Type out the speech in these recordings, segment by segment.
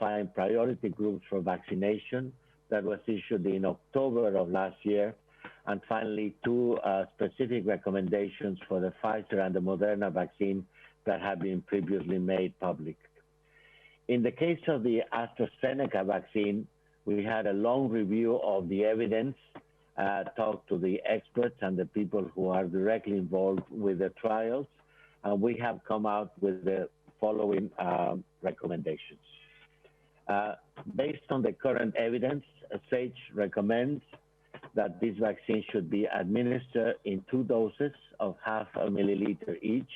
identifying priority groups for vaccination that was issued in October of last year, and finally, two specific recommendations for the Pfizer and the Moderna vaccine that have been previously made public. In the case of the Astrazeneca vaccine, we had a long review of the evidence, talked to the experts and the people who are directly involved with the trials, and we have come out with the following recommendations. Based on the current evidence, SAGE recommends that this vaccine should be administered in 2 doses of 0.5 milliliter each,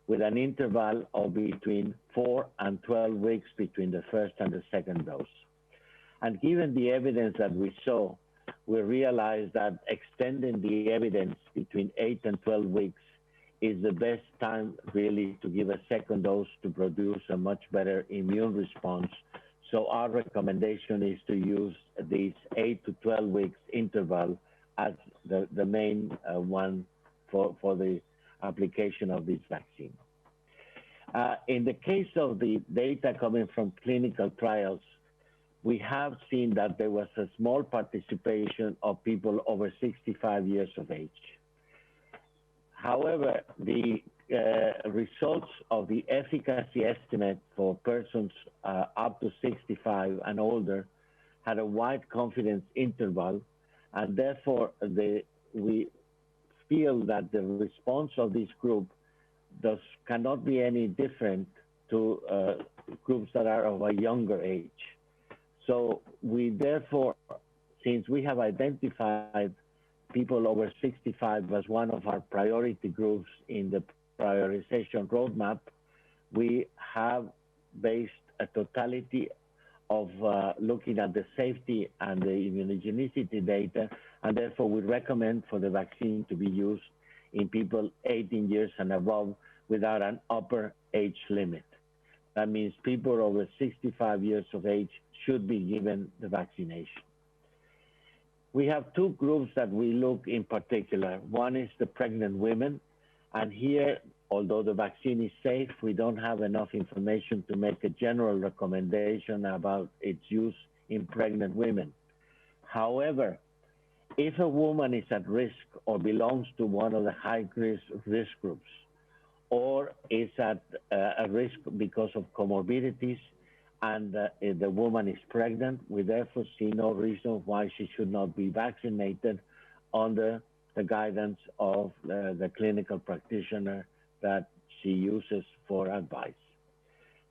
with an interval of between 4 and 12 weeks between the first and the second dose. And given the evidence that we saw, we realized that extending the evidence between 8 and 12 weeks is the best time really to give a second dose to produce a much better immune response. So our recommendation is to use these 8 to 12 weeks interval as the main one for the application of this vaccine. In the case of the data coming from clinical trials, we have seen that there was a small participation of people over 65 years of age. However, the results of the efficacy estimate for persons up to 65 and older had a wide confidence interval, and therefore we feel that the response of this group cannot be any different to groups that are of a younger age. So we therefore, since we have identified people over 65 as one of our priority groups in the prioritization roadmap, we have based a totality of looking at the safety and the immunogenicity data, and therefore we recommend for the vaccine to be used in people 18 years and above without an upper age limit. That means people over 65 years of age should be given the vaccination. We have 2 groups that we look in particular. One is the pregnant women, and here, although the vaccine is safe, we don't have enough information to make a general recommendation about its use in pregnant women. However, if a woman is at risk or belongs to one of the high-risk risk groups, or is at a risk because of comorbidities, and the woman is pregnant, we therefore see no reason why she should not be vaccinated under the guidance of the clinical practitioner that she uses for advice.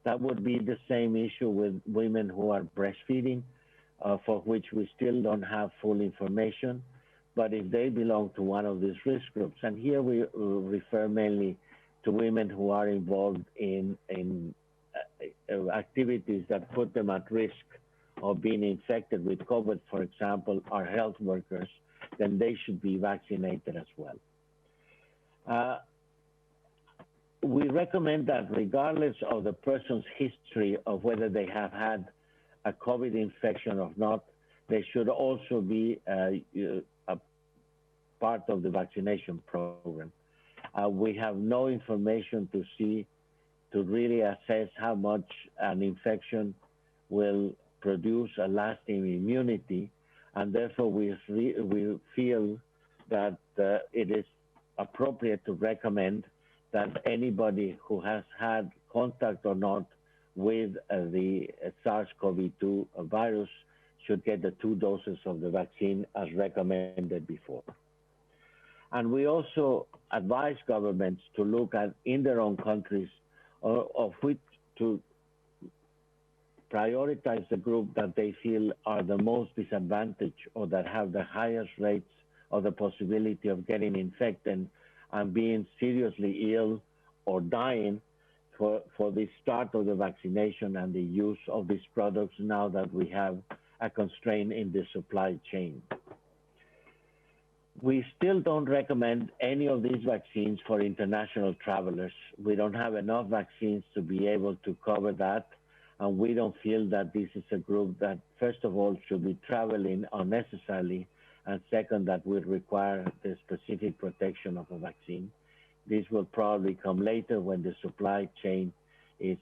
That would be the same issue with women who are breastfeeding, for which we still don't have full information, but if they belong to one of these risk groups, and here we refer mainly to women who are involved in activities that put them at risk of being infected with COVID, for example, are health workers, then they should be vaccinated as well. We recommend that regardless of the person's history of whether they have had a COVID infection or not, they should also be a part of the vaccination program. We have no information to really assess how much an infection will produce a lasting immunity, and therefore we feel that it is appropriate to recommend that anybody who has had contact or not with the SARS-CoV-2 virus should get the 2 doses of the vaccine as recommended before. And we also advise governments to look at, in their own countries, of which to prioritize the group that they feel are the most disadvantaged or that have the highest rates of the possibility of getting infected and being seriously ill or dying for the start of the vaccination and the use of these products now that we have a constraint in the supply chain. We still don't recommend any of these vaccines for international travelers. We don't have enough vaccines to be able to cover that, and we don't feel that this is a group that, first of all, should be traveling unnecessarily, and second, that would require the specific protection of a vaccine. This will probably come later when the supply chain is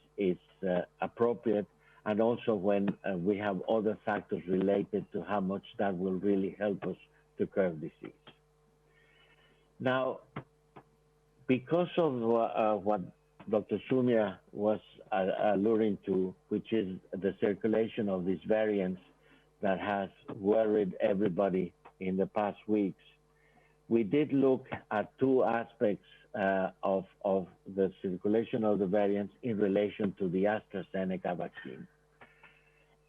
appropriate, and also when we have other factors related to how much that will really help us to curb disease. Now, because of what Dr. Sumia was alluding to, which is the circulation of these variants that has worried everybody in the past weeks, we did look at two aspects of the circulation of the variants in relation to the Astrazeneca vaccine.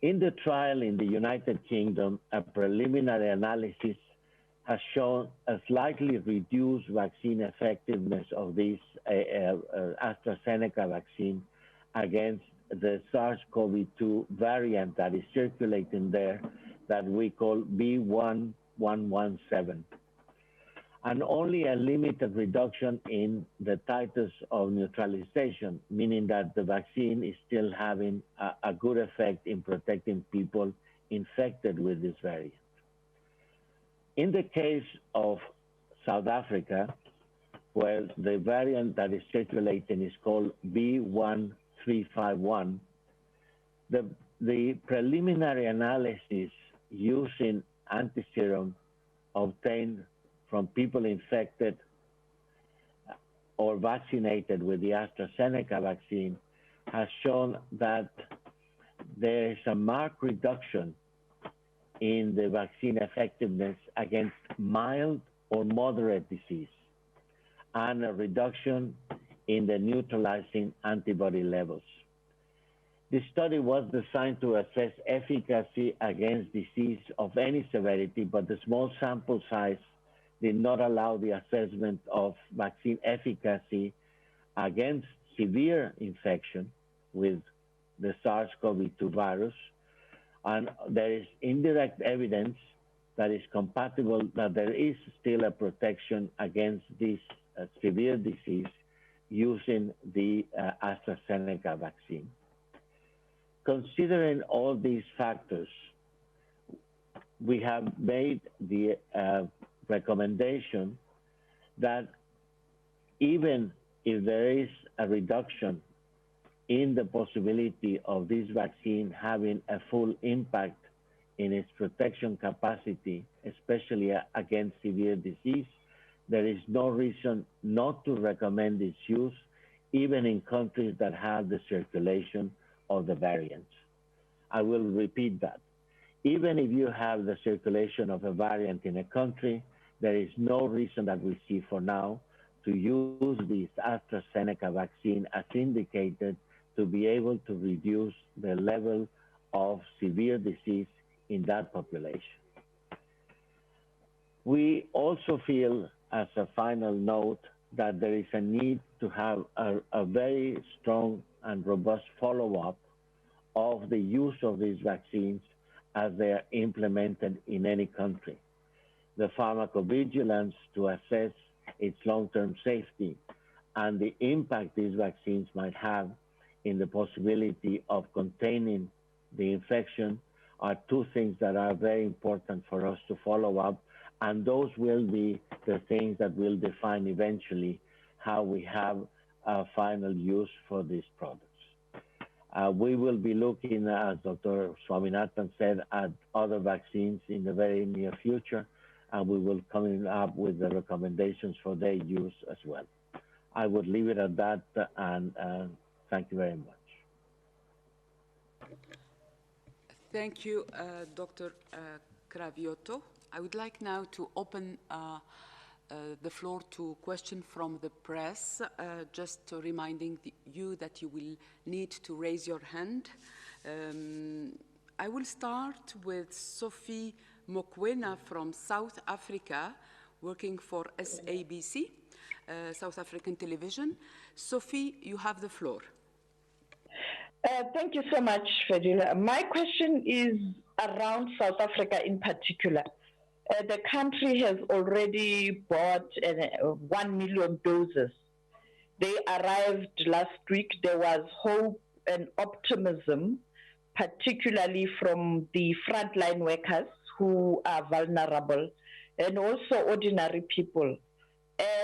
In the trial in the United Kingdom, a preliminary analysis has shown a slightly reduced vaccine effectiveness of this AstraZeneca vaccine against the SARS-CoV-2 variant that is circulating there that we call B.1.117, and only a limited reduction in the titers of neutralization, meaning that the vaccine is still having a good effect in protecting people infected with this variant. In the case of South Africa, where the variant that is circulating is called B.1.351, the preliminary analysis using antiserum obtained from people infected or vaccinated with the AstraZeneca vaccine has shown that there is a marked reduction in the vaccine effectiveness against mild or moderate disease, and a reduction in the neutralizing antibody levels. This study was designed to assess efficacy against disease of any severity, but the small sample size did not allow the assessment of vaccine efficacy against severe infection with the SARS-CoV-2 virus. And there is indirect evidence that is compatible that there is still a protection against this severe disease using the AstraZeneca vaccine. Considering all these factors, we have made the recommendation that even if there is a reduction in the possibility of this vaccine having a full impact in its protection capacity, especially against severe disease, there is no reason not to recommend its use, even in countries that have the circulation of the variants. I will repeat that. Even if you have the circulation of a variant in a country, there is no reason that we see for now to use this AstraZeneca vaccine as indicated to be able to reduce the level of severe disease in that population. We also feel, as a final note, that there is a need to have a very strong and robust follow-up of the use of these vaccines as they are implemented in any country. The pharmacovigilance to assess its long-term safety and the impact these vaccines might have in the possibility of containing the infection are two things that are very important for us to follow up, and those will be the things that will define eventually how we have a final use for these products. We will be looking, as Dr. Swaminathan said, at other vaccines in the very near future, and we will come up with the recommendations for their use as well. I would leave it at that, and thank you very much. Thank you, Dr. Cravioto. I would like now to open the floor to questions from the press, just reminding you that you will need to raise your hand. I will start with Sophie Mokoena from South Africa, working for SABC, South African Television. Sophie, you have the floor. Thank you so much, Fadila. My question is around South Africa in particular. The country has already bought 1 million doses. They arrived last week. There was hope and optimism, particularly from the frontline workers who are vulnerable and also ordinary people.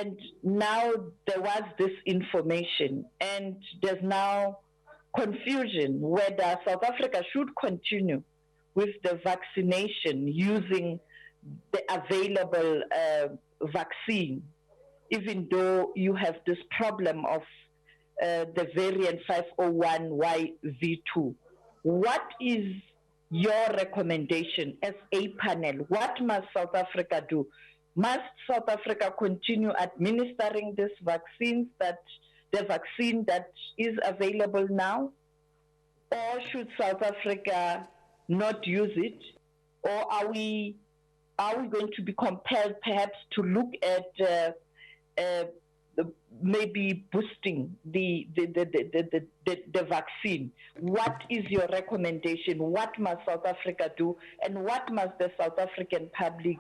And now there was this information, and there's now confusion whether South Africa should continue with the vaccination using the available vaccine, even though you have this problem of the variant 501YV2. What is your recommendation as a panel? What must South Africa do? Must South Africa continue administering these vaccines, the vaccine that is available now? Or should South Africa not use it? Or are we going to be compelled perhaps to look at maybe boosting the vaccine? What is your recommendation? What must South Africa do? And what must the South African public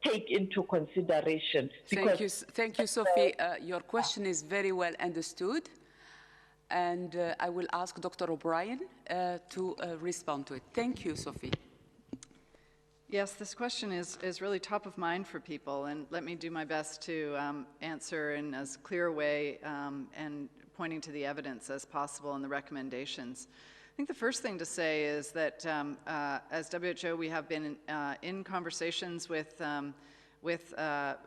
take into consideration? Thank you, Sophie. Your question is very well understood. And I will ask Dr. O'Brien to respond to it. Thank you, Sophie. Yes, this question is really top of mind for people, and let me do my best to answer in as clear a way and pointing to the evidence as possible and the recommendations. I think the first thing to say is that as WHO, we have been in conversations with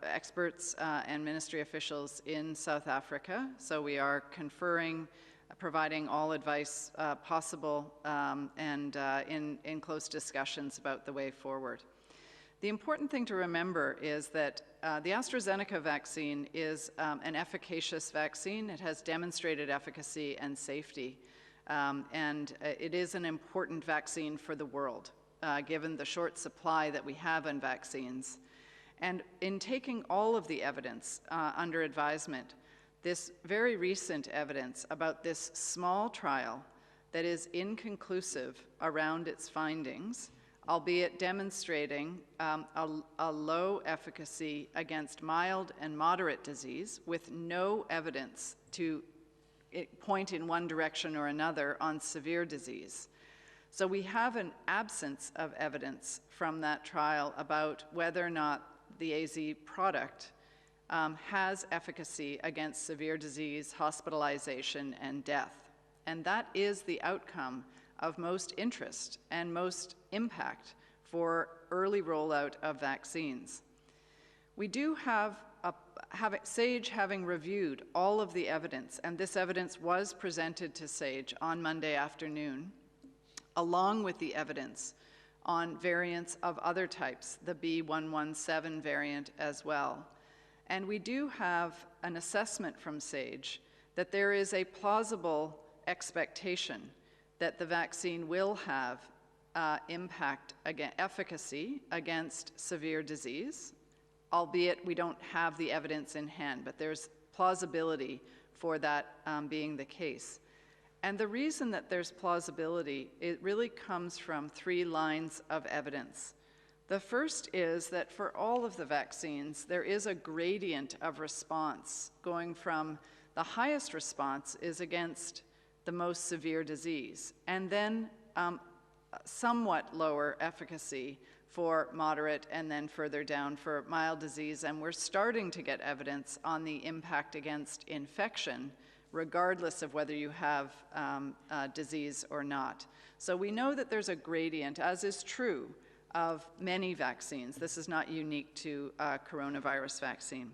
experts and ministry officials in South Africa. So we are conferring, providing all advice possible and in close discussions about the way forward. The important thing to remember is that the Astrazeneca vaccine is an efficacious vaccine. It has demonstrated efficacy and safety. And it is an important vaccine for the world, given the short supply that we have in vaccines. And in taking all of the evidence under advisement, this very recent evidence about this small trial that is inconclusive around its findings, albeit demonstrating a low efficacy against mild and moderate disease with no evidence to point in one direction or another on severe disease. So we have an absence of evidence from that trial about whether or not the AZ product has efficacy against severe disease, hospitalization, and death. And that is the outcome of most interest and most impact for early rollout of vaccines. We do have SAGE having reviewed all of the evidence, and this evidence was presented to SAGE on Monday afternoon, along with the evidence on variants of other types, the B117 variant as well. And we do have an assessment from SAGE that there is a plausible expectation that the vaccine will have efficacy against severe disease, albeit we don't have the evidence in hand, but there's plausibility for that being the case. And the reason that there's plausibility, it really comes from 3 lines of evidence. The first is that for all of the vaccines, there is a gradient of response going from the highest response is against the most severe disease, and then somewhat lower efficacy for moderate, and then further down for mild disease. And we're starting to get evidence on the impact against infection, regardless of whether you have disease or not. So we know that there's a gradient, as is true of many vaccines. This is not unique to coronavirus vaccine.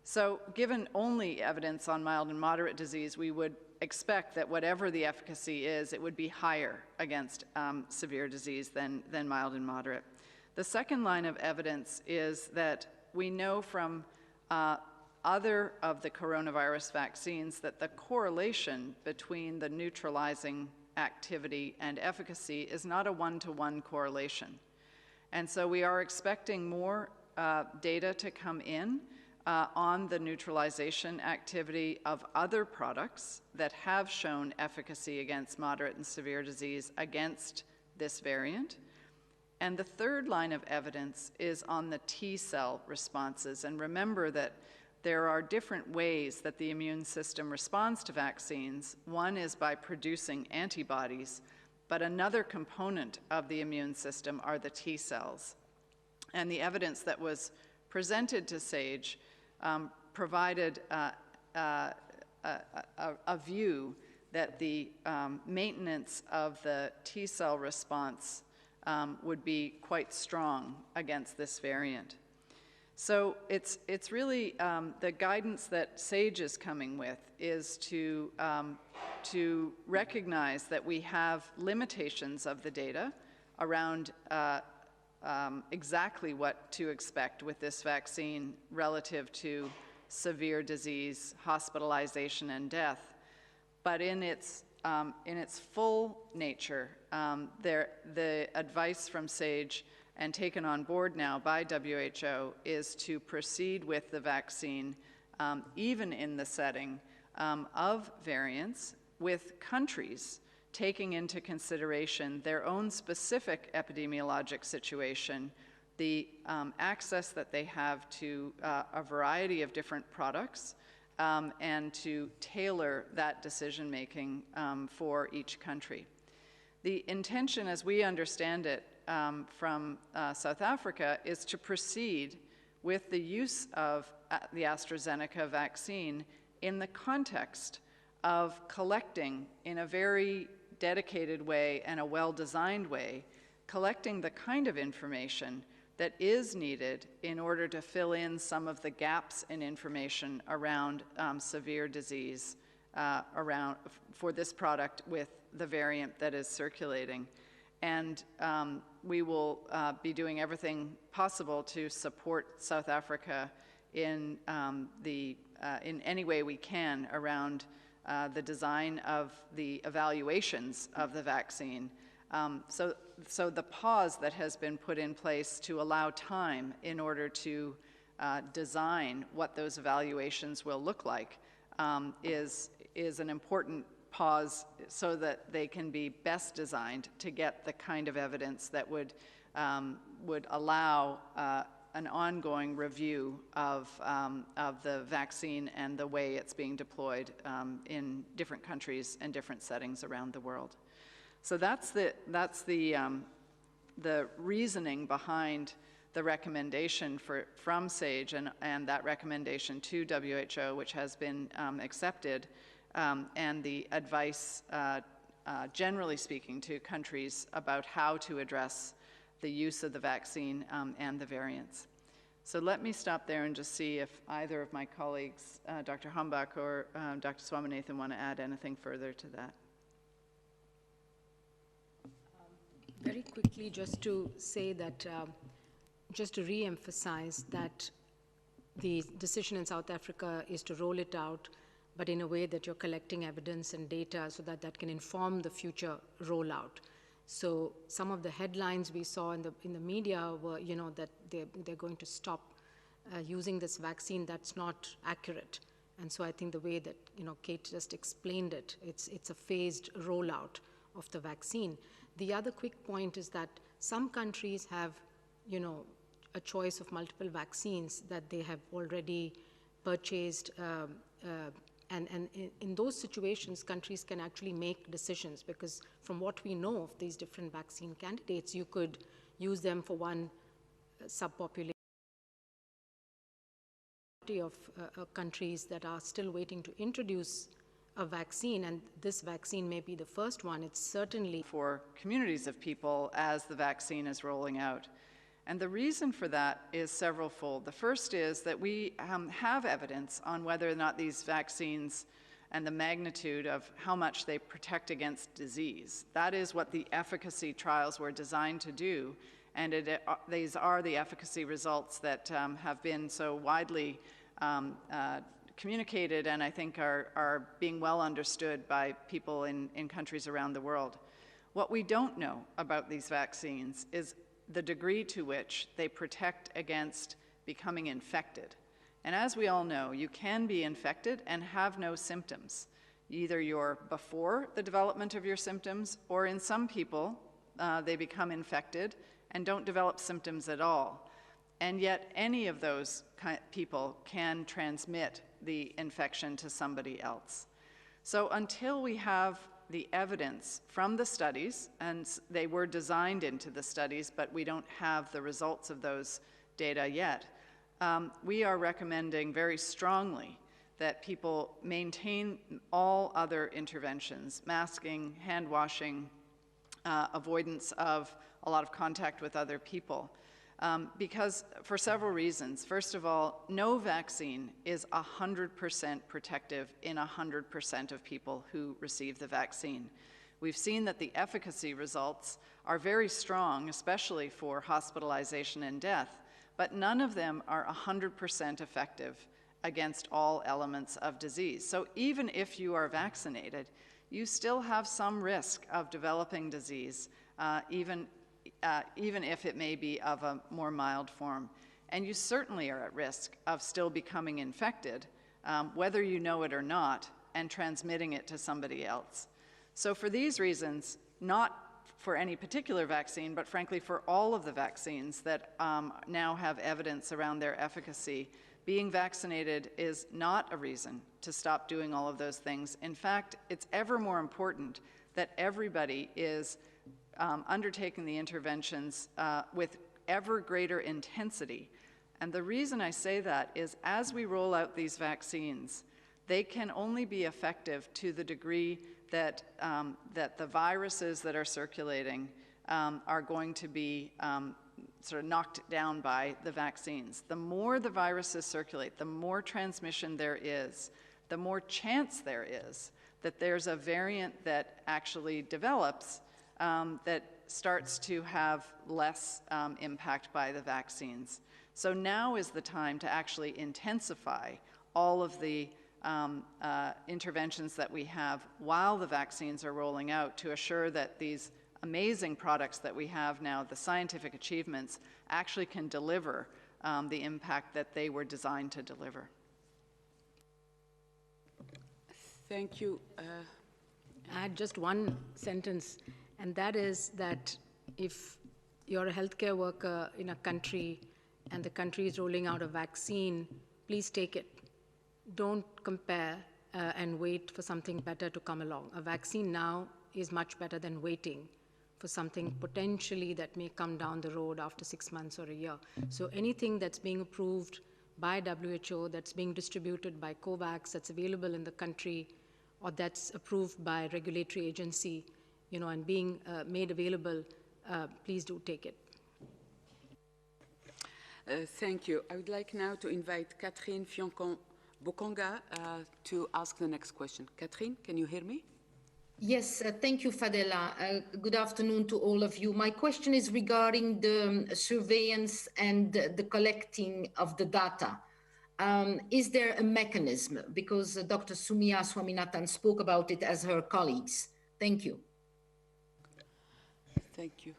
So given only evidence on mild and moderate disease, we would expect that whatever the efficacy is, it would be higher against severe disease than mild and moderate. The second line of evidence is that we know from other of the coronavirus vaccines that the correlation between the neutralizing activity and efficacy is not a one-to-one correlation. And so we are expecting more data to come in on the neutralization activity of other products that have shown efficacy against moderate and severe disease against this variant. And the third line of evidence is on the T-cell responses. And remember that there are different ways that the immune system responds to vaccines. One is by producing antibodies, but another component of the immune system are the T-cells. And the evidence that was presented to SAGE provided a view that the maintenance of the T-cell response would be quite strong against this variant. So it's really the guidance that SAGE is coming with is to recognize that we have limitations of the data around exactly what to expect with this vaccine relative to severe disease, hospitalization, and death. But in its full nature, the advice from SAGE and taken on board now by WHO is to proceed with the vaccine, even in the setting of variants, with countries taking into consideration their own specific epidemiologic situation, the access that they have to a variety of different products, and to tailor that decision-making for each country. The intention, as we understand it, from South Africa is to proceed with the use of the Astrazeneca vaccine in the context of collecting in a very dedicated way and a well-designed way, collecting the kind of information that is needed in order to fill in some of the gaps in information around severe disease for this product with the variant that is circulating. And we will be doing everything possible to support South Africa in any way we can around the design of the evaluations of the vaccine. So the pause that has been put in place to allow time in order to design what those evaluations will look like is an important pause so that they can be best designed to get the kind of evidence that would allow an ongoing review of the vaccine and the way it's being deployed in different countries and different settings around the world. So that's the reasoning behind the recommendation from SAGE and that recommendation to WHO, which has been accepted, and the advice, generally speaking, to countries about how to address the use of the vaccine and the variants. So let me stop there and just see if either of my colleagues, Dr. Humbach or Dr. Swaminathan, want to add anything further to that. Very quickly, just to say that, just to re-emphasize that the decision in South Africa is to roll it out, but in a way that you're collecting evidence and data so that that can inform the future rollout. So some of the headlines we saw in the media were, that they're going to stop using this vaccine. That's not accurate. And so I think the way that, Kate just explained it, it's a phased rollout of the vaccine. The other quick point is that some countries have, a choice of multiple vaccines that they have already purchased, and in those situations, countries can actually make decisions, because from what we know of these different vaccine candidates, you could use them for one subpopulation of countries that are still waiting to introduce a vaccine, and this vaccine may be the first one. It's certainly for communities of people as the vaccine is rolling out. And the reason for that is severalfold. The first is that we have evidence on whether or not these vaccines and the magnitude of how much they protect against disease. That is what the efficacy trials were designed to do, and these are the efficacy results that have been so widely communicated and I think are being well understood by people in countries around the world. What we don't know about these vaccines is the degree to which they protect against becoming infected. And as we all know, you can be infected and have no symptoms. Either you're before the development of your symptoms, or in some people, they become infected and don't develop symptoms at all. And yet any of those people can transmit the infection to somebody else. So until we have the evidence from the studies, and they were designed into the studies, but we don't have the results of those data yet, we are recommending very strongly that people maintain all other interventions, masking, hand washing, avoidance of a lot of contact with other people. Because for several reasons. First of all, no vaccine is 100% protective in 100% of people who receive the vaccine. We've seen that the efficacy results are very strong, especially for hospitalization and death, but none of them are 100% effective against all elements of disease. So even if you are vaccinated, you still have some risk of developing disease, even if it may be of a more mild form. And you certainly are at risk of still becoming infected, whether you know it or not, and transmitting it to somebody else. So for these reasons, not for any particular vaccine, but frankly for all of the vaccines that now have evidence around their efficacy, being vaccinated is not a reason to stop doing all of those things. In fact, it's ever more important that everybody is undertaking the interventions with ever greater intensity. And the reason I say that is as we roll out these vaccines, they can only be effective to the degree that, that the viruses that are circulating are going to be sort of knocked down by the vaccines. The more the viruses circulate, the more transmission there is, the more chance there is that there's a variant that actually develops that starts to have less impact by the vaccines. So now is the time to actually intensify all of the interventions that we have while the vaccines are rolling out to assure that these amazing products that we have now, the scientific achievements, actually can deliver the impact that they were designed to deliver. Thank you. I had just one sentence, and that is that if you're a healthcare worker in a country and the country is rolling out a vaccine, please take it. Don't compare and wait for something better to come along. A vaccine now is much better than waiting for something potentially that may come down the road after 6 months or a year. So anything that's being approved by WHO, that's being distributed by COVAX, that's available in the country, or that's approved by a regulatory agency, you know, and being made available, please do take it. Thank you. I would like now to invite Catherine Fioncon-Bokonga to ask the next question. Catherine, can you hear me? Yes, thank you, Fadela. Good afternoon to all of you. My question is regarding the surveillance and the collecting of the data. Is there a mechanism? Because Dr. Soumya Swaminathan spoke about it as her colleagues. Thank you. Thank you.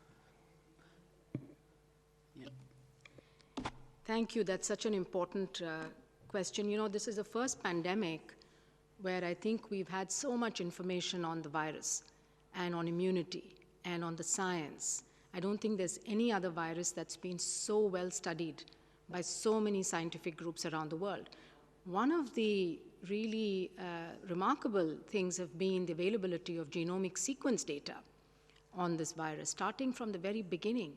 Yeah. Thank you. That's such an important question. You know, this is the first pandemic where I think we've had so much information on the virus and on immunity and on the science. I don't think there's any other virus that's been so well studied by so many scientific groups around the world. One of the really remarkable things have been the availability of genomic sequence data on this virus. Starting from the very beginning,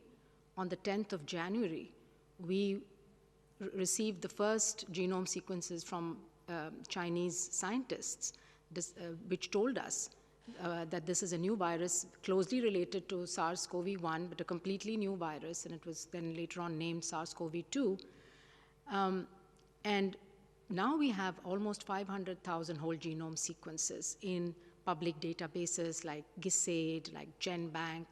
on the 10th of January, we received the first genome sequences from Chinese scientists, which told us that this is a new virus closely related to SARS-CoV-1, but a completely new virus, and it was then later on named SARS-CoV-2. And now we have almost 500,000 whole genome sequences in public databases like GISAID, like GenBank,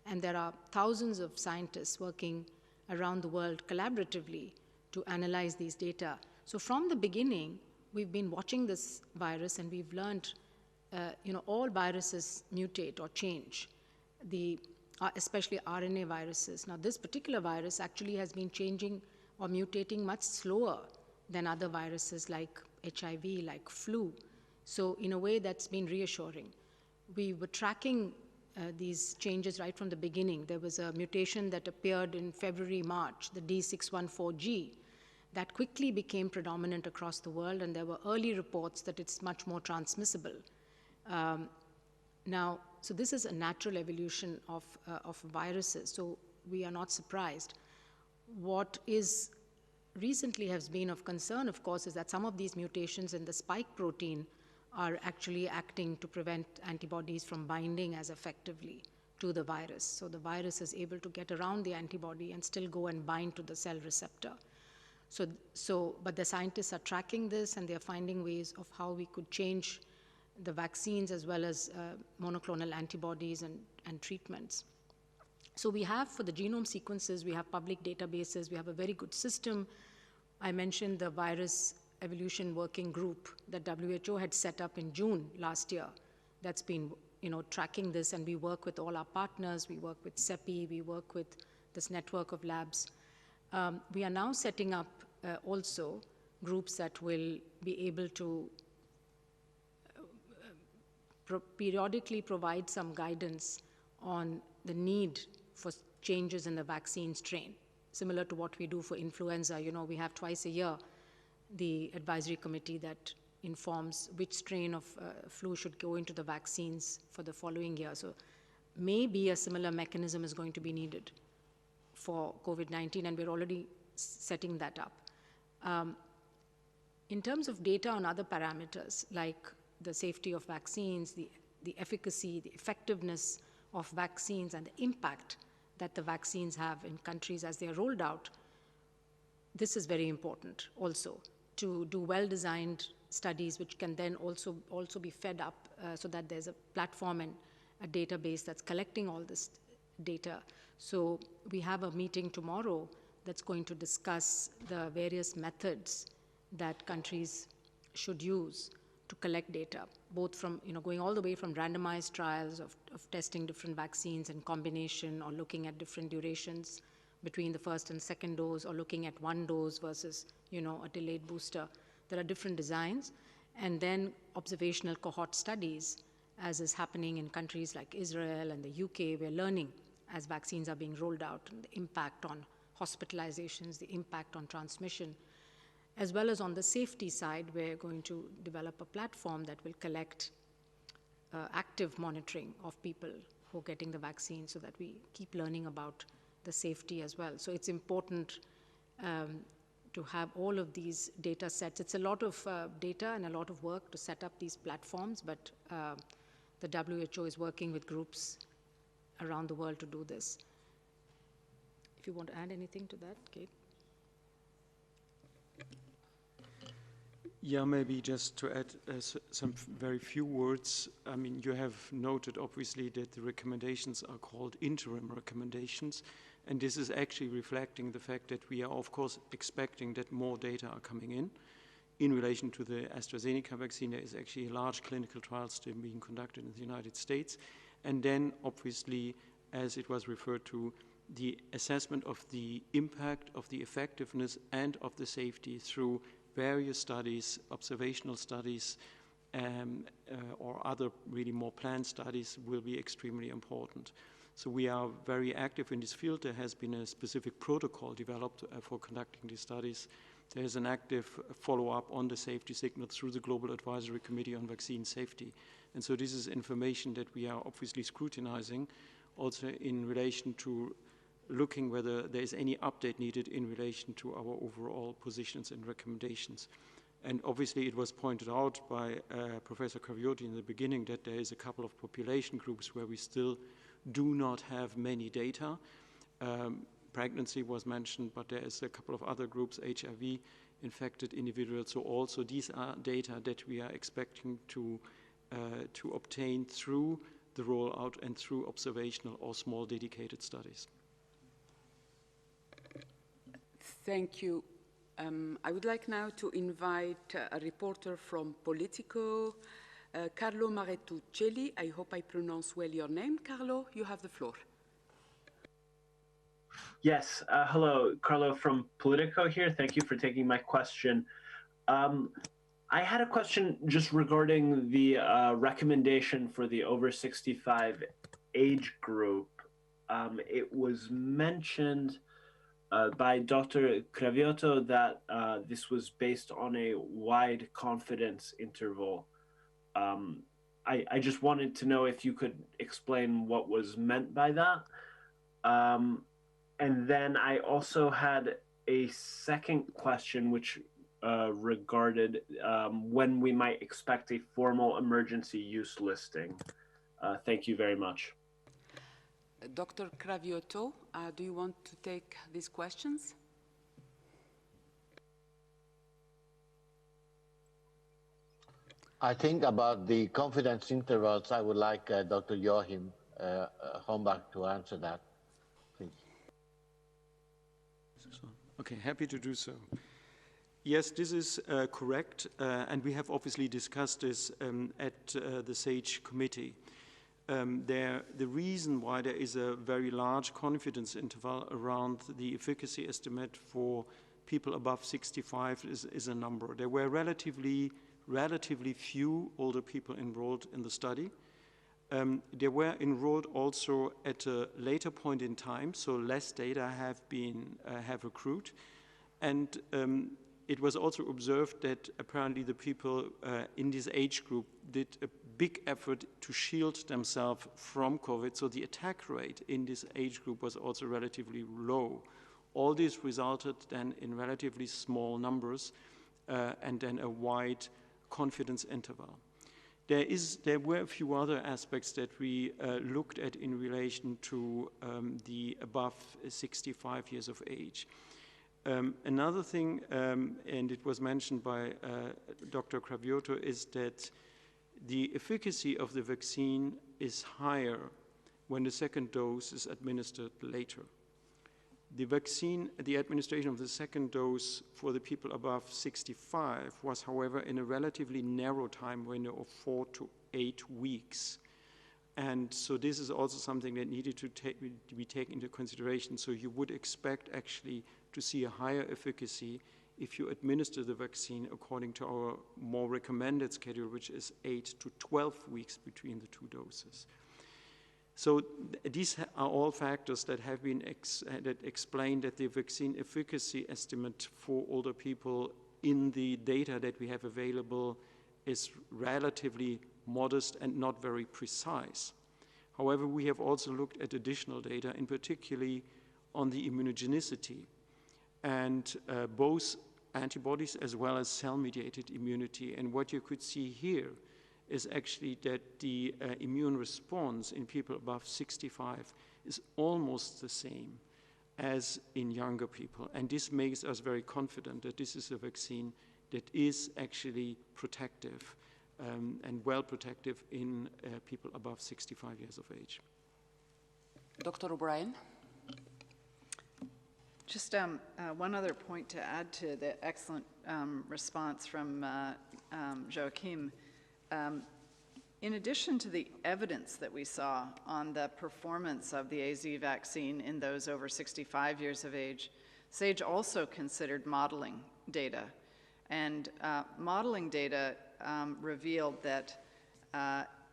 and there are thousands of scientists working around the world collaboratively to analyze these data. So from the beginning, we've been watching this virus, and we've learned, you know, all viruses mutate or change, especially RNA viruses. Now, this particular virus actually has been changing or mutating much slower than other viruses like HIV, like flu. So in a way, that's been reassuring. We were tracking these changes right from the beginning. There was a mutation that appeared in February, March, the D614G, that quickly became predominant across the world, and there were early reports that it's much more transmissible. Now, so this is a natural evolution of viruses, so we are not surprised. What is recently has been of concern, of course, is that some of these mutations in the spike protein are actually acting to prevent antibodies from binding as effectively to the virus. So the virus is able to get around the antibody and still go and bind to the cell receptor. But the scientists are tracking this, and they're finding ways of how we could change the vaccines as well as monoclonal antibodies and treatments. So we have, for the genome sequences, we have public databases, we have a very good system. I mentioned the virus evolution working group that WHO had set up in June last year that's been tracking this, and we work with all our partners, we work with CEPI, we work with this network of labs. We are now setting up also groups that will be able to periodically provide some guidance on the need for changes in the vaccine strain, similar to what we do for influenza. We have twice a year the advisory committee that informs which strain of flu should go into the vaccines for the following year. So maybe a similar mechanism is going to be needed for COVID-19, and we're already setting that up. In terms of data on other parameters, like the safety of vaccines, the efficacy, the effectiveness of vaccines, and the impact that the vaccines have in countries as they are rolled out, this is very important also, to do well-designed studies which can then also be fed up so that there's a platform and a database that's collecting all this data. So we have a meeting tomorrow that's going to discuss the various methods that countries should use to collect data, both from, going all the way from randomized trials of testing different vaccines in combination, or looking at different durations between the first and second dose, or looking at one dose versus, a delayed booster. There are different designs, and then observational cohort studies, as is happening in countries like Israel and the UK. We're learning as vaccines are being rolled out, and the impact on hospitalizations, the impact on transmission. As well as on the safety side, we're going to develop a platform that will collect active monitoring of people who are getting the vaccine, so that we keep learning about the safety as well. So it's important to have all of these data sets. It's a lot of data and a lot of work to set up these platforms, but the WHO is working with groups around the world to do this. If you want to add anything to that, Kate? Yeah, maybe just to add some very few words. I mean, you have noted, obviously, that the recommendations are called interim recommendations, and this is actually reflecting the fact that we are, of course, expecting that more data are coming in relation to the Astrazeneca vaccine. There is actually a large clinical trial still being conducted in the United States. And then, obviously, as it was referred to, the assessment of the impact, of the effectiveness, and of the safety through various studies, observational studies, or other really more planned studies will be extremely important. So we are very active in this field. There has been a specific protocol developed for conducting these studies. There is an active follow-up on the safety signal through the Global Advisory Committee on Vaccine Safety. And so this is information that we are obviously scrutinizing, also in relation to looking whether there is any update needed in relation to our overall positions and recommendations. And obviously it was pointed out by Professor Craviotti in the beginning that there is a couple of population groups where we still do not have many data. Pregnancy was mentioned, but there is a couple of other groups, HIV-infected individuals. So also these are data that we are expecting to obtain through the rollout and through observational or small dedicated studies. Thank you. I would like now to invite a reporter from Politico, Carlo Maretuccelli. I hope I pronounce well your name. Carlo, you have the floor. Yes, hello, Carlo from Politico here. Thank you for taking my question. I had a question just regarding the recommendation for the over 65 age group. It was mentioned by Dr. Cravioto that this was based on a wide confidence interval. I just wanted to know if you could explain what was meant by that. And then I also had a second question which regarded when we might expect a formal emergency use listing. Thank you very much. Dr. Cravioto, do you want to take these questions? I think about the confidence intervals, I would like Dr. Joachim Hombach to answer that, please. Okay, happy to do so. Yes, this is correct, and we have obviously discussed this at the SAGE committee. The reason why there is a very large confidence interval around the efficacy estimate for people above 65 is a number. There were relatively few older people enrolled in the study. They were enrolled also at a later point in time, so less data have accrued, and it was also observed that apparently the people in this age group did a big effort to shield themselves from COVID, so the attack rate in this age group was also relatively low. All this resulted then in relatively small numbers and then a wide confidence interval. There were a few other aspects that we looked at in relation to the above 65 years of age. Another thing, and it was mentioned by Dr. Cravioto, is that the efficacy of the vaccine is higher when the second dose is administered later. The administration of the second dose for the people above 65 was, however, in a relatively narrow time window of 4 to 8 weeks. And so this is also something that needed to be taken into consideration. So you would expect actually to see a higher efficacy if you administer the vaccine according to our more recommended schedule, which is 8 to 12 weeks between the two doses. So these are all factors that have been that explain that the vaccine efficacy estimate for older people in the data that we have available is relatively modest and not very precise. However, we have also looked at additional data, in particularly on the immunogenicity and both antibodies as well as cell-mediated immunity. And what you could see here is actually that the immune response in people above 65 is almost the same as in younger people. And this makes us very confident that this is a vaccine that is actually protective and well protective in people above 65 years of age. Dr. O'Brien? Just one other point to add to the excellent response from Joachim. In addition to the evidence that we saw on the performance of the AZ vaccine in those over 65 years of age, SAGE also considered modeling data. And modeling data revealed that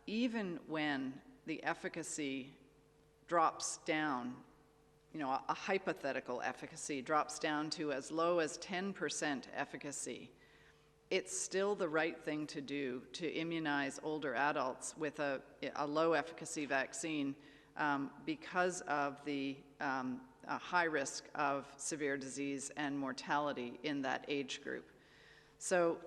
even when the efficacy drops down, a hypothetical efficacy drops down to as low as 10% efficacy, it's still the right thing to do to immunize older adults with a low efficacy vaccine because of the high risk of severe disease and mortality in that age group. So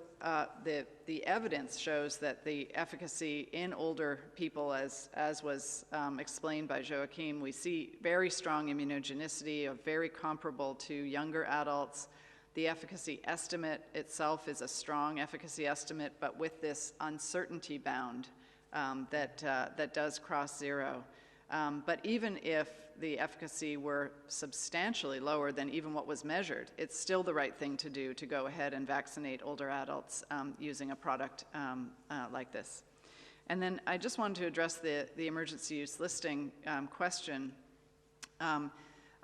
the evidence shows that the efficacy in older people, as was explained by Joachim, we see very strong immunogenicity, very comparable to younger adults. The efficacy estimate itself is a strong efficacy estimate, but with this uncertainty bound that does cross zero. But even if the efficacy were substantially lower than even what was measured, it's still the right thing to do to go ahead and vaccinate older adults using a product like this. And then I just wanted to address the emergency use listing question.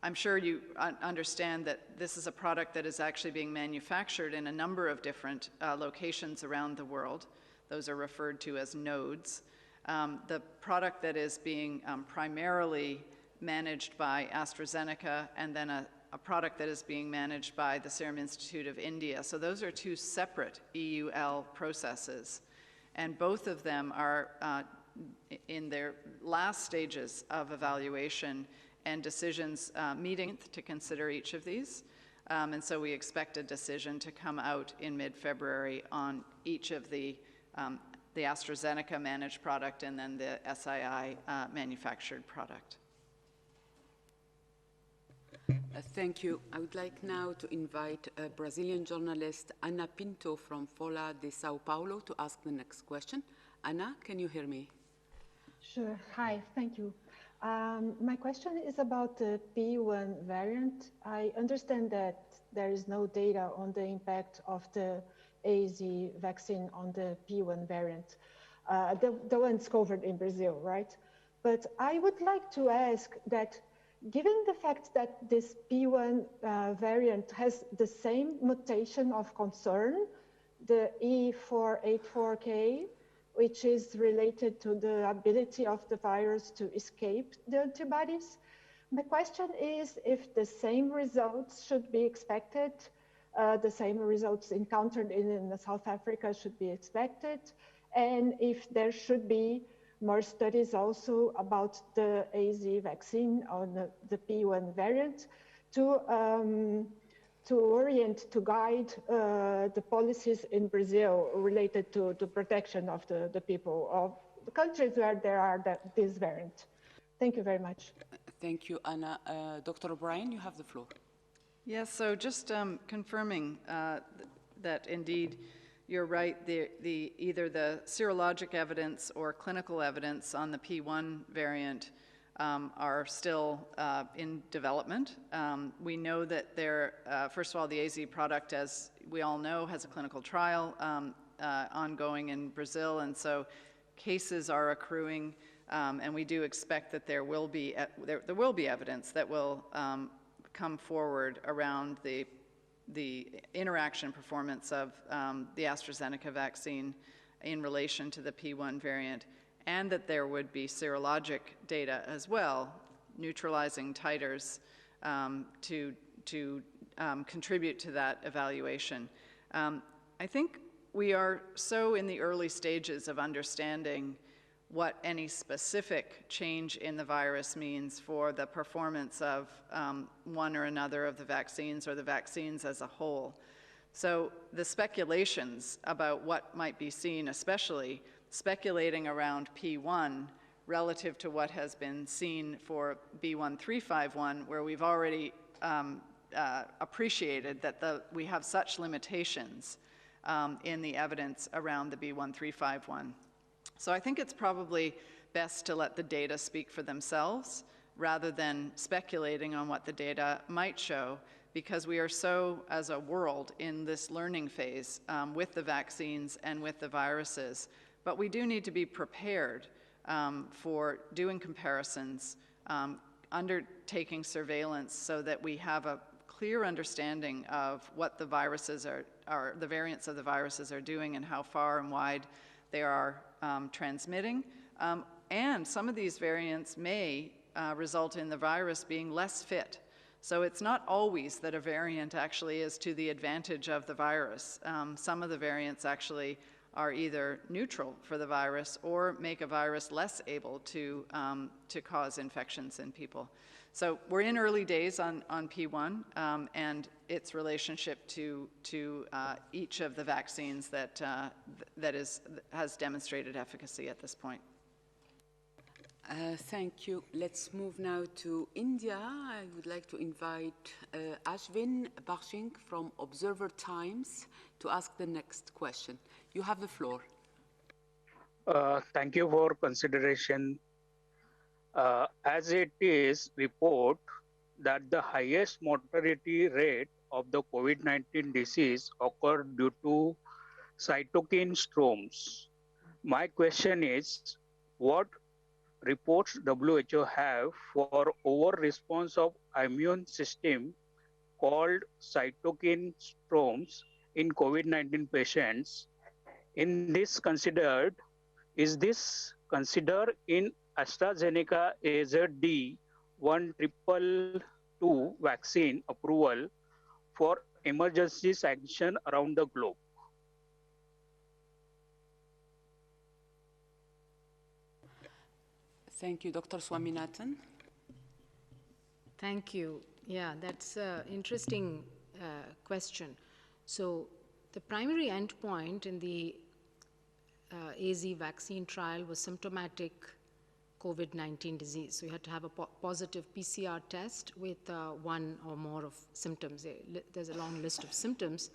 I'm sure you understand that this is a product that is actually being manufactured in a number of different locations around the world. Those are referred to as nodes. The product that is being primarily managed by Astrazeneca, and then a product that is being managed by the Serum Institute of India. So those are two separate EUL processes. And both of them are in their last stages of evaluation and decisions meeting to consider each of these. And so we expect a decision to come out in mid-February on each of the Astrazeneca managed product and then the SII manufactured product. Thank you. I would like now to invite Brazilian journalist Ana Pinto from Folha de Sao Paulo to ask the next question. Ana, can you hear me? Sure. Hi, thank you. My question is about the P1 variant. I understand that there is no data on the impact of the AZ vaccine on the P1 variant, the one discovered in Brazil, right? But I would like to ask that, given the fact that this P1 variant has the same mutation of concern, the E484K, which is related to the ability of the virus to escape the antibodies. My question is if the same results should be expected, the same results encountered in South Africa should be expected, and if there should be more studies also about the AZ vaccine on the P1 variant to orient, to guide the policies in Brazil related to the protection of the people of the countries where there are this variant. Thank you very much. Thank you, Anna. Dr. O'Brien, you have the floor. Yes, so just confirming that indeed you're right, either the serologic evidence or clinical evidence on the P1 variant are still in development. We know that first of all, the AZ product, as we all know, has a clinical trial ongoing in Brazil, and so cases are accruing, and we do expect that there will be evidence that will come forward around the interaction performance of the Astrazeneca vaccine in relation to the P1 variant, and that there would be serologic data as well, neutralizing titers to contribute to that evaluation. I think we are so in the early stages of understanding what any specific change in the virus means for the performance of one or another of the vaccines or the vaccines as a whole. So the speculations about what might be seen, especially speculating around P1 relative to what has been seen for B1351, where we've already appreciated that we have such limitations in the evidence around the B1351. So I think it's probably best to let the data speak for themselves rather than speculating on what the data might show, because we are so, as a world, in this learning phase with the vaccines and with the viruses. But we do need to be prepared for doing comparisons, undertaking surveillance so that we have a clear understanding of what the viruses the variants of the viruses are doing and how far and wide they are transmitting. And some of these variants may result in the virus being less fit. So it's not always that a variant actually is to the advantage of the virus. Some of the variants actually are either neutral for the virus or make a virus less able to cause infections in people. So we're in early days on P1 and its relationship to each of the vaccines that has demonstrated efficacy at this point. Thank you. Let's move now to India. I would like to invite Ashwin Bashing from Observer Times to ask the next question. You have the floor. Thank you for consideration. As it is report that the highest mortality rate of the COVID-19 disease occurred due to cytokine storms. My question is, what reports WHO have for over-response of immune system called cytokine storms in COVID-19 patients? Is this considered in AstraZeneca AZ-122 vaccine approval for emergency sanction around the globe? Thank you. Dr. Swaminathan. Thank you. Yeah, that's an interesting question. So the primary endpoint in the AZ vaccine trial was symptomatic COVID-19 disease. So you had to have a positive PCR test with one or more of symptoms. There's a long list of symptoms.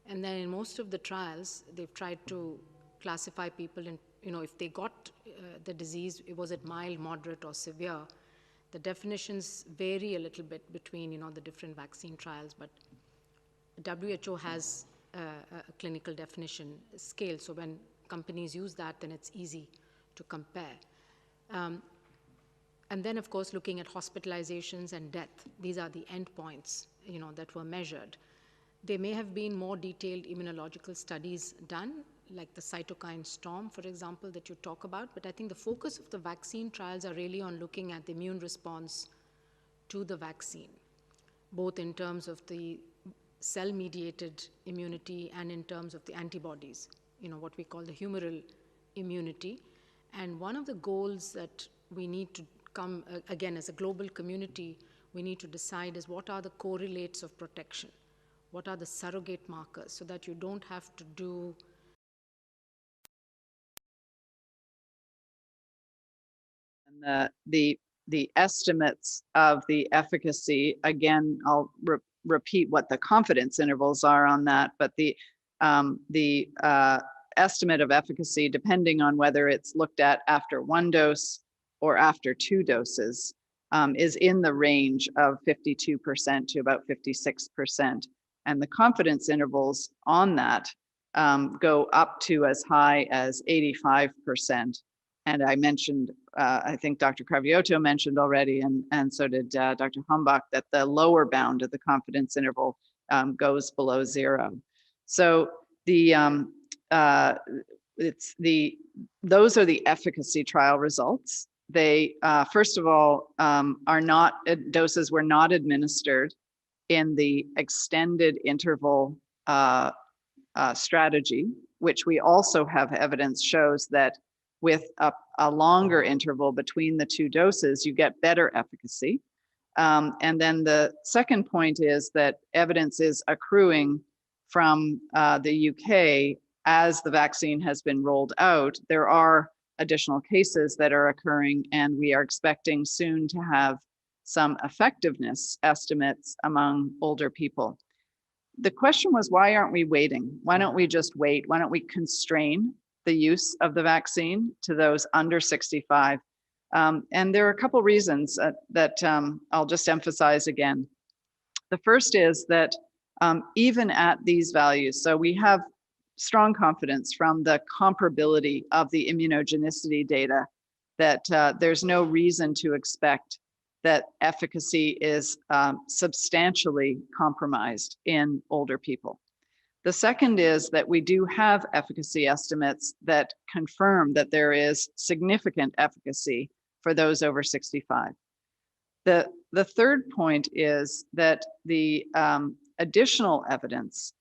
And then in most of the trials, they've tried to classify people in, if they got the disease, was it mild, moderate, or severe? The definitions vary a little bit between, the different vaccine trials, but WHO has a clinical definition scale. So when companies use that, then it's easy to compare. And then, of course, looking at hospitalizations and death. These are the endpoints, that were measured. There may have been more detailed immunological studies done, like the cytokine storm, for example, that you talk about. But I think the focus of the vaccine trials are really on looking at the immune response to the vaccine, both in terms of the cell-mediated immunity and in terms of the antibodies, what we call the humoral immunity. And one of the goals that we need to come, again, as a global community, we need to decide is what are the correlates of protection? What are the surrogate markers so that you don't have to do the estimates of the efficacy. Again, I'll repeat what the confidence intervals are on that, but the estimate of efficacy, depending on whether it's looked at after one dose or after 2 doses, is in the range of 52% to about 56%. And the confidence intervals on that go up to as high as 85%. And I mentioned, I think Dr. Cravioto mentioned already, and so did Dr. Humbach, that the lower bound of the confidence interval goes below 0. So those are the efficacy trial results. They, first of all, doses were not administered in the extended interval strategy, which we also have evidence shows that with a longer interval between the 2 doses, you get better efficacy. And then the second point is that evidence is accruing from the UK as the vaccine has been rolled out. There are additional cases that are occurring, and we are expecting soon to have some effectiveness estimates among older people. The question was, why aren't we waiting? Why don't we just wait? Why don't we constrain the use of the vaccine to those under 65? And there are a couple reasons that I'll just emphasize again. The first is that even at these values, so we have strong confidence from the comparability of the immunogenicity data that there's no reason to expect that efficacy is substantially compromised in older people. The second is that we do have efficacy estimates that confirm that there is significant efficacy for those over 65. The third point is that the additional evidence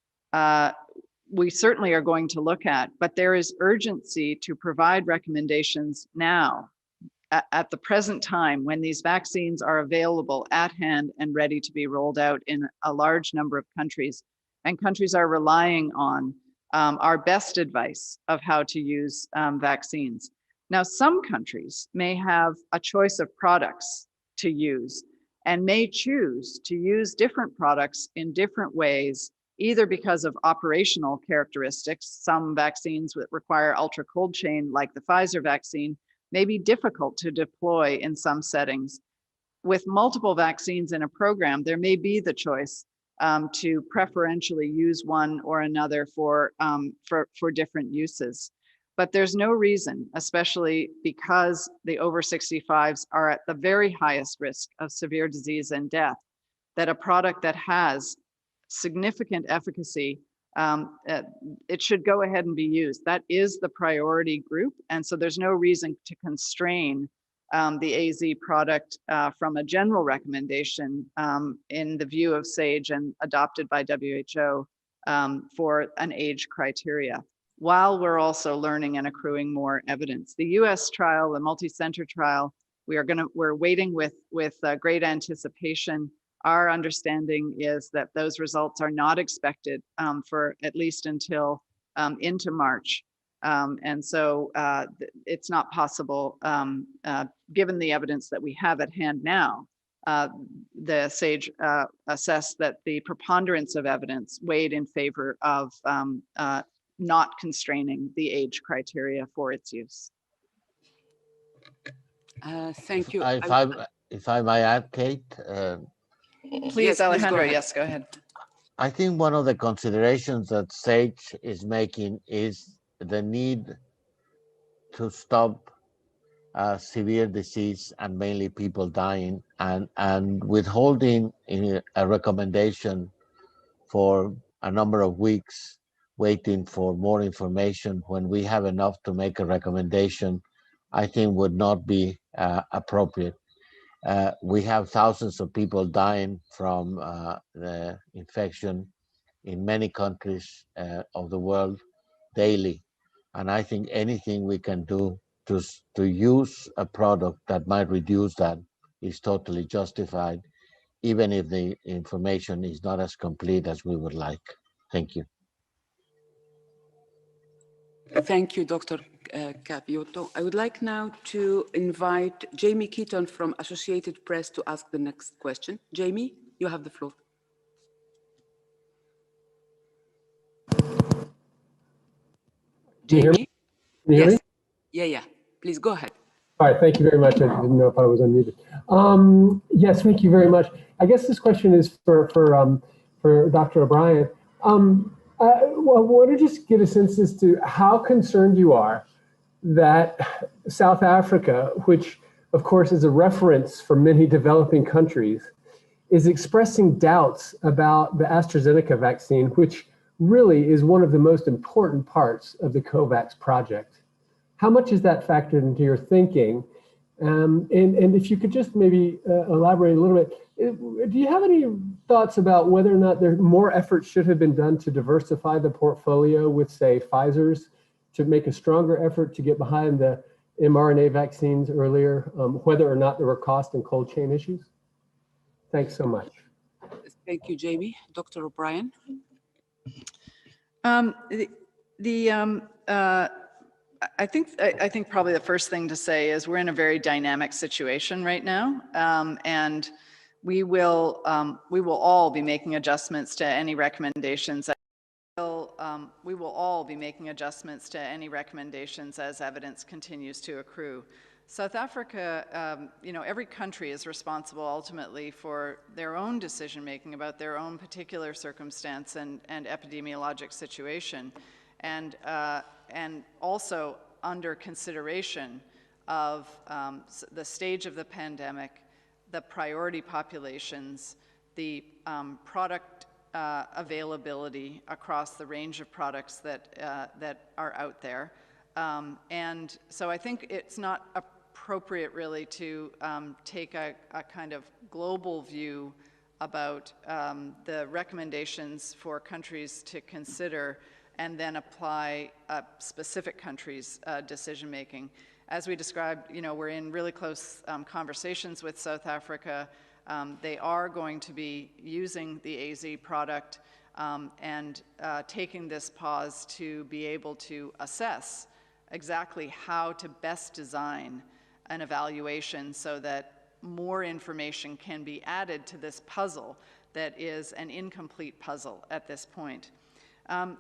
we certainly are going to look at, but there is urgency to provide recommendations now at the present time when these vaccines are available at hand and ready to be rolled out in a large number of countries. And countries are relying on our best advice of how to use vaccines. Now, some countries may have a choice of products to use and may choose to use different products in different ways, either because of operational characteristics. Some vaccines that require ultra cold chain, like the Pfizer vaccine, may be difficult to deploy in some settings. With multiple vaccines in a program, there may be the choice to preferentially use one or another for different uses. But there's no reason, especially because the over 65s are at the very highest risk of severe disease and death, that a product that has significant efficacy, it should go ahead and be used. That is the priority group. And so there's no reason to constrain the AZ product from a general recommendation in the view of SAGE and adopted by WHO for an age criteria, while we're also learning and accruing more evidence. The US trial, the multi-center trial, we're waiting with great anticipation Our understanding is that those results are not expected for at least until into March. And so it's not possible, given the evidence that we have at hand now. The SAGE assessed that the preponderance of evidence weighed in favor of not constraining the age criteria for its use. Thank you. If I may add, Kate. Please, yes, Alejandro, yes, go ahead. I think one of the considerations that SAGE is making is the need to stop severe disease and mainly people dying, and withholding a recommendation for a number of weeks, waiting for more information when we have enough to make a recommendation, I think would not be appropriate. We have thousands of people dying from the infection in many countries of the world daily. And I think anything we can do to use a product that might reduce that is totally justified, even if the information is not as complete as we would like. Thank you. Thank you, Dr. Cravioto. I would like now to invite Jamie Keaton from Associated Press to ask the next question. Jamie, you have the floor. Jamie? Yes. Yeah. Please go ahead. All right, thank you very much. I didn't know if I was unmuted. Yes, thank you very much. I guess this question is for Dr. O'Brien. I want to just get a sense as to how concerned you are that South Africa, which of course is a reference for many developing countries, is expressing doubts about the Astrazeneca vaccine, which really is one of the most important parts of the COVAX project. How much is that factored into your thinking? And if you could just maybe elaborate a little bit, do you have any thoughts about whether or not more effort should have been done to diversify the portfolio with, say, Pfizer's, to make a stronger effort to get behind the mRNA vaccines earlier, whether or not there were cost and cold chain issues? Thanks so much. Thank you, Jamie. Dr. O'Brien? I think probably the first thing to say is we're in a very dynamic situation right now, and we will all be making adjustments to any recommendations. We will all be making adjustments to any recommendations as evidence continues to accrue. South Africa, every country is responsible ultimately for their own decision-making about their own particular circumstance and epidemiologic situation, and also under consideration of the stage of the pandemic, the priority populations, the product availability across the range of products that are out there. And so I think it's not appropriate really to take a kind of global view about the recommendations for countries to consider and then apply a specific country's decision-making. As we described, we're in really close conversations with South Africa. They are going to be using the AZ product and taking this pause to be able to assess exactly how to best design an evaluation so that more information can be added to this puzzle that is an incomplete puzzle at this point. There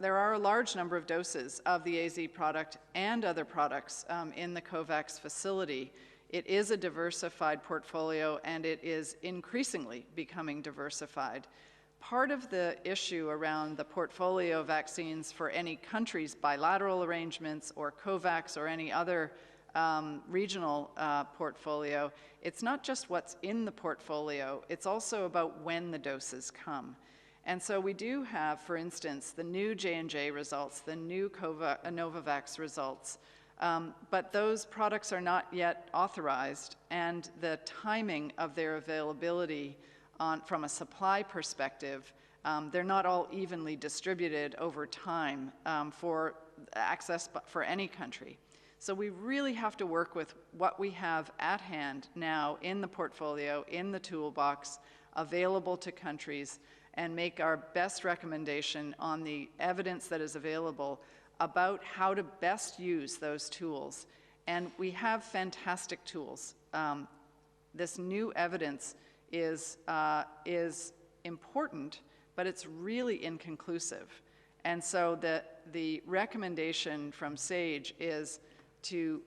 are a large number of doses of the AZ product and other products in the COVAX facility. It is a diversified portfolio, and it is increasingly becoming diversified. Part of the issue around the portfolio of vaccines for any country's bilateral arrangements or COVAX or any other regional portfolio, it's not just what's in the portfolio, it's also about when the doses come. And so we do have, for instance, the new J&J results, the new Novavax results, but those products are not yet authorized, and the timing of their availability from a supply perspective, they're not all evenly distributed over time for access for any country. So we really have to work with what we have at hand now in the portfolio, in the toolbox, available to countries, and make our best recommendation on the evidence that is available about how to best use those tools. And we have fantastic tools. This new evidence is important, but it's really inconclusive. And so the recommendation from SAGE is to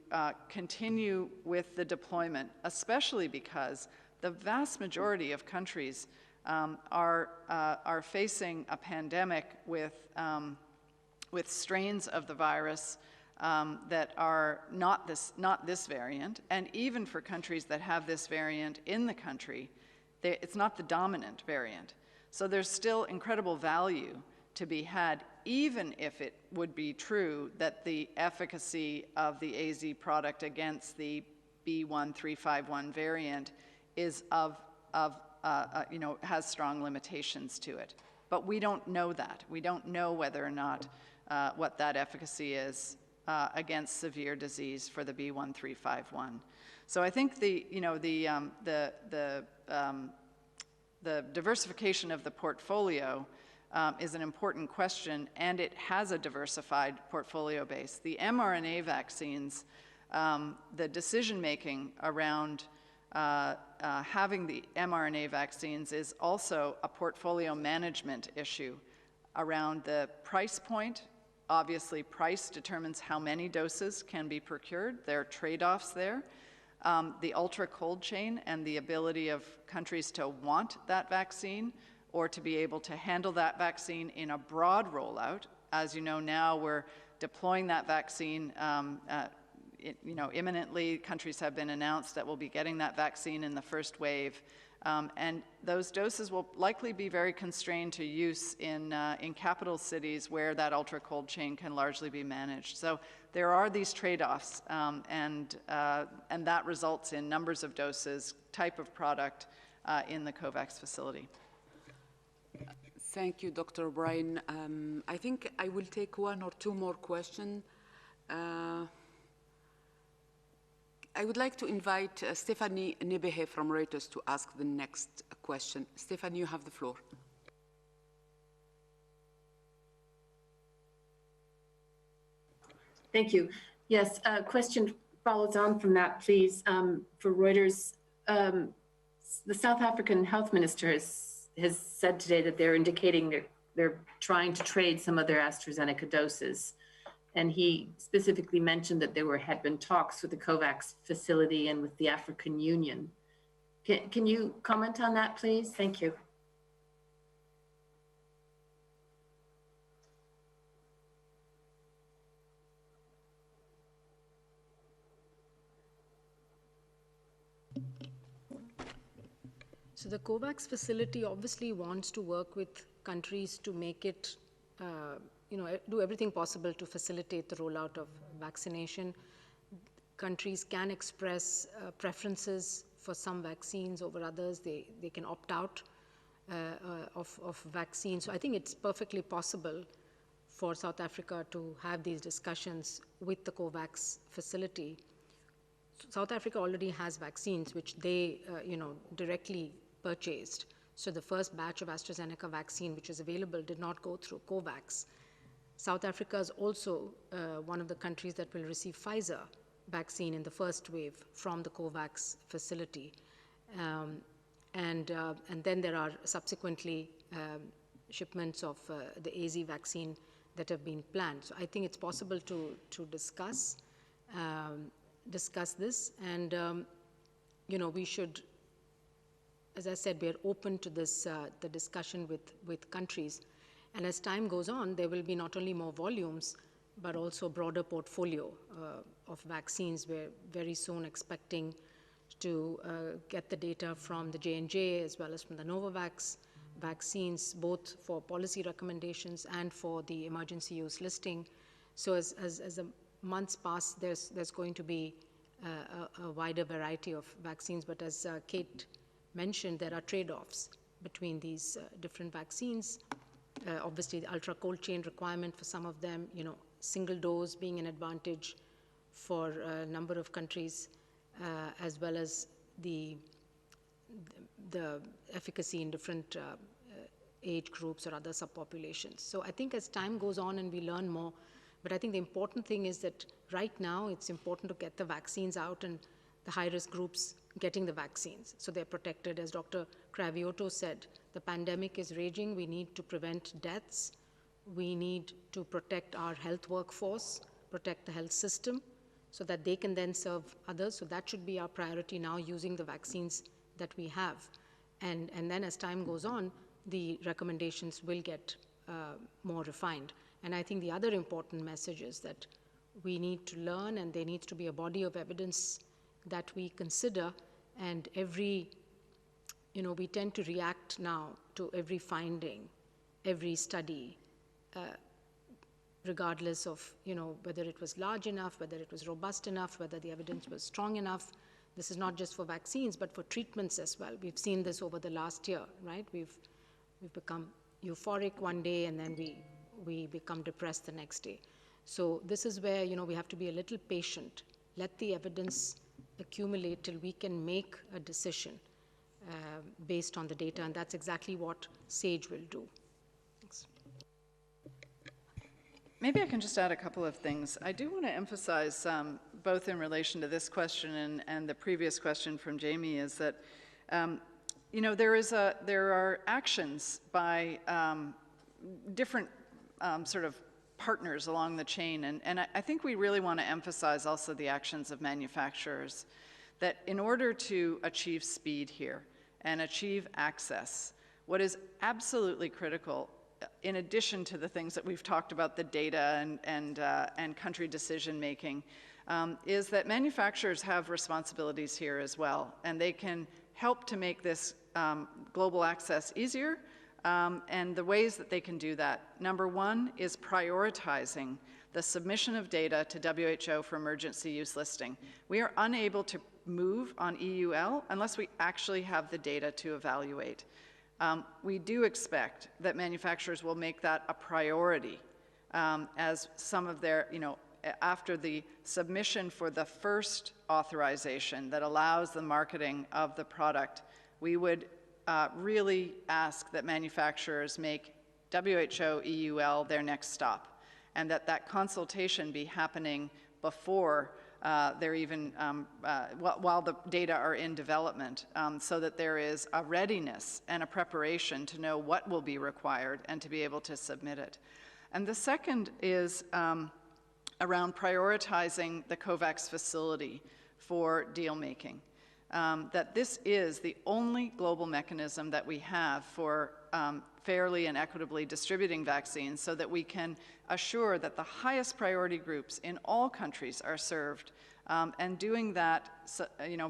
continue with the deployment, especially because the vast majority of countries are facing a pandemic with strains of the virus that are not this variant, and even for countries that have this variant in the country, it's not the dominant variant. So there's still incredible value to be had, even if it would be true that the efficacy of the AZ product against the B.1.351 variant is has strong limitations to it. But we don't know that. We don't know whether or not what that efficacy is against severe disease for the B.1.351. So I think the diversification of the portfolio is an important question, and it has a diversified portfolio base. The mRNA vaccines, the decision-making around having the mRNA vaccines is also a portfolio management issue around the price point. Obviously, price determines how many doses can be procured. There are trade-offs there. The ultra-cold chain and the ability of countries to want that vaccine or to be able to handle that vaccine in a broad rollout. As you know, now we're deploying that vaccine imminently. Countries have been announced that will be getting that vaccine in the first wave. And those doses will likely be very constrained to use in capital cities where that ultra-cold chain can largely be managed. So there are these trade-offs, and that results in numbers of doses, type of product in the COVAX facility. Thank you, Dr. O'Brien. I think I will take one or two more questions. I would like to invite Stephanie Nebehe from Reuters to ask the next question. Stephanie, you have the floor. Thank you. Yes, a question follows on from that, please. For Reuters, the South African health minister has said today that they're indicating they're trying to trade some of their AstraZeneca doses. And he specifically mentioned that there had been talks with the COVAX facility and with the African Union. Can you comment on that, please? Thank you. So the COVAX facility obviously wants to work with countries to make it, do everything possible to facilitate the rollout of vaccination. Countries can express preferences for some vaccines over others. They can opt out of vaccines. So I think it's perfectly possible for South Africa to have these discussions with the COVAX facility. South Africa already has vaccines which they, directly purchased. So the first batch of AstraZeneca vaccine, which is available, did not go through COVAX. South Africa is also one of the countries that will receive Pfizer vaccine in the first wave from the COVAX facility. And then there are subsequently shipments of the AZ vaccine that have been planned. So I think it's possible to discuss this, and we should, as I said, we are open to this the discussion with countries, and as time goes on, there will be not only more volumes but also a broader portfolio of vaccines. We're very soon expecting to get the data from the J&J as well as from the Novavax vaccines, both for policy recommendations and for the emergency use listing. So as the months pass, there's going to be a wider variety of vaccines, but as Kate mentioned, there are trade-offs between these different vaccines. Obviously, the ultra-cold chain requirement for some of them, single dose being an advantage for a number of countries, as well as the efficacy in different age groups or other subpopulations. So I think as time goes on and we learn more, but I think the important thing is that right now it's important to get the vaccines out and the high-risk groups getting the vaccines so they're protected. As Dr. Cravioto said, the pandemic is raging. We need to prevent deaths. We need to protect our health workforce, protect the health system so that they can then serve others. So that should be our priority now, using the vaccines that we have. And then as time goes on, the recommendations will get more refined. And I think the other important message is that we need to learn, and there needs to be a body of evidence that we consider, and we tend to react now to every finding, every study, regardless of, whether it was large enough, whether it was robust enough, whether the evidence was strong enough. This is not just for vaccines, but for treatments as well. We've seen this over the last year, right? We've become euphoric one day, and then we become depressed the next day. So this is where, we have to be a little patient. Let the evidence accumulate till we can make a decision based on the data, and that's exactly what SAGE will do. Thanks. Maybe I can just add a couple of things. I do want to emphasize, both in relation to this question and the previous question from Jamie, is that there are actions by different sort of partners along the chain, and I think we really want to emphasize also the actions of manufacturers, that in order to achieve speed here and achieve access, what is absolutely critical, in addition to the things that we've talked about, the data and country decision making, is that manufacturers have responsibilities here as well, and they can help to make this global access easier. And the ways that they can do that, number one is prioritizing the submission of data to WHO for emergency use listing. We are unable to move on EUL unless we actually have the data to evaluate. We do expect that manufacturers will make that a priority as some of their, after the submission for the first authorization that allows the marketing of the product, we would really ask that manufacturers make WHO EUL their next stop, and that consultation be happening before they're even, while the data are in development, so that there is a readiness and a preparation to know what will be required and to be able to submit it. And the second is around prioritizing the COVAX facility for deal making. That this is the only global mechanism that we have for fairly and equitably distributing vaccines, so that we can assure that the highest priority groups in all countries are served, and doing that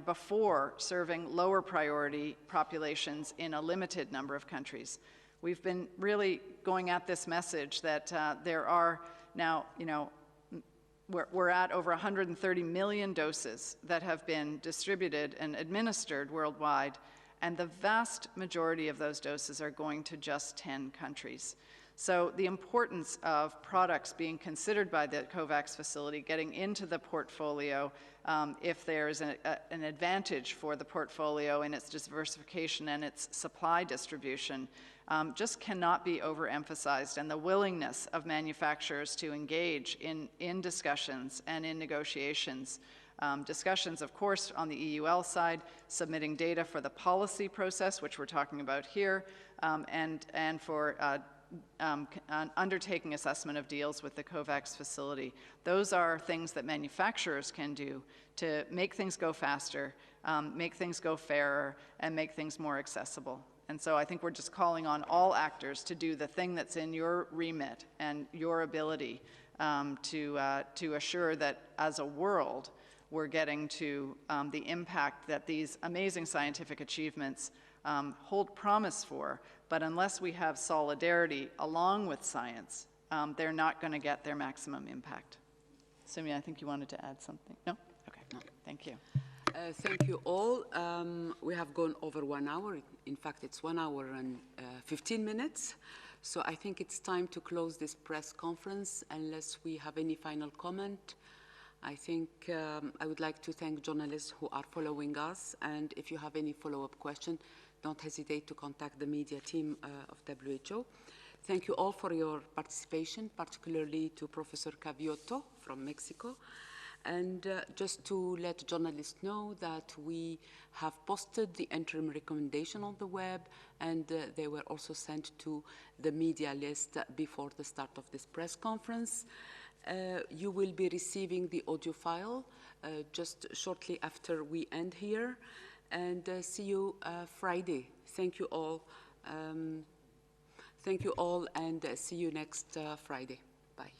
before serving lower priority populations in a limited number of countries. We've been really going at this message that there are now, we're at over 130 million doses that have been distributed and administered worldwide, and the vast majority of those doses are going to just 10 countries. So the importance of products being considered by the COVAX facility, getting into the portfolio, if there's an advantage for the portfolio in its diversification and its supply distribution, just cannot be overemphasized. And the willingness of manufacturers to engage in discussions and in negotiations. Discussions, of course, on the EUL side, submitting data for the policy process, which we're talking about here, and for undertaking assessment of deals with the COVAX facility. Those are things that manufacturers can do to make things go faster, make things go fairer, and make things more accessible. And so I think we're just calling on all actors to do the thing that's in your remit and your ability to assure that as a world, we're getting to the impact that these amazing scientific achievements hold promise for. But unless we have solidarity along with science, they're not going to get their maximum impact. Sumi, I think you wanted to add something. No? Okay. No. Thank you. Thank you all. We have gone over 1 hour. In fact, it's 1 hour and 15 minutes. So I think it's time to close this press conference unless we have any final comment. I think I would like to thank journalists who are following us, and if you have any follow-up question, don't hesitate to contact the media team of WHO. Thank you all for your participation, particularly to Professor Cravioto from Mexico. And just to let journalists know that we have posted the interim recommendation on the web, and they were also sent to the media list before the start of this press conference. You will be receiving the audio file just shortly after we end here, and see you Friday. Thank you all. Thank you all, and see you next Friday. Bye.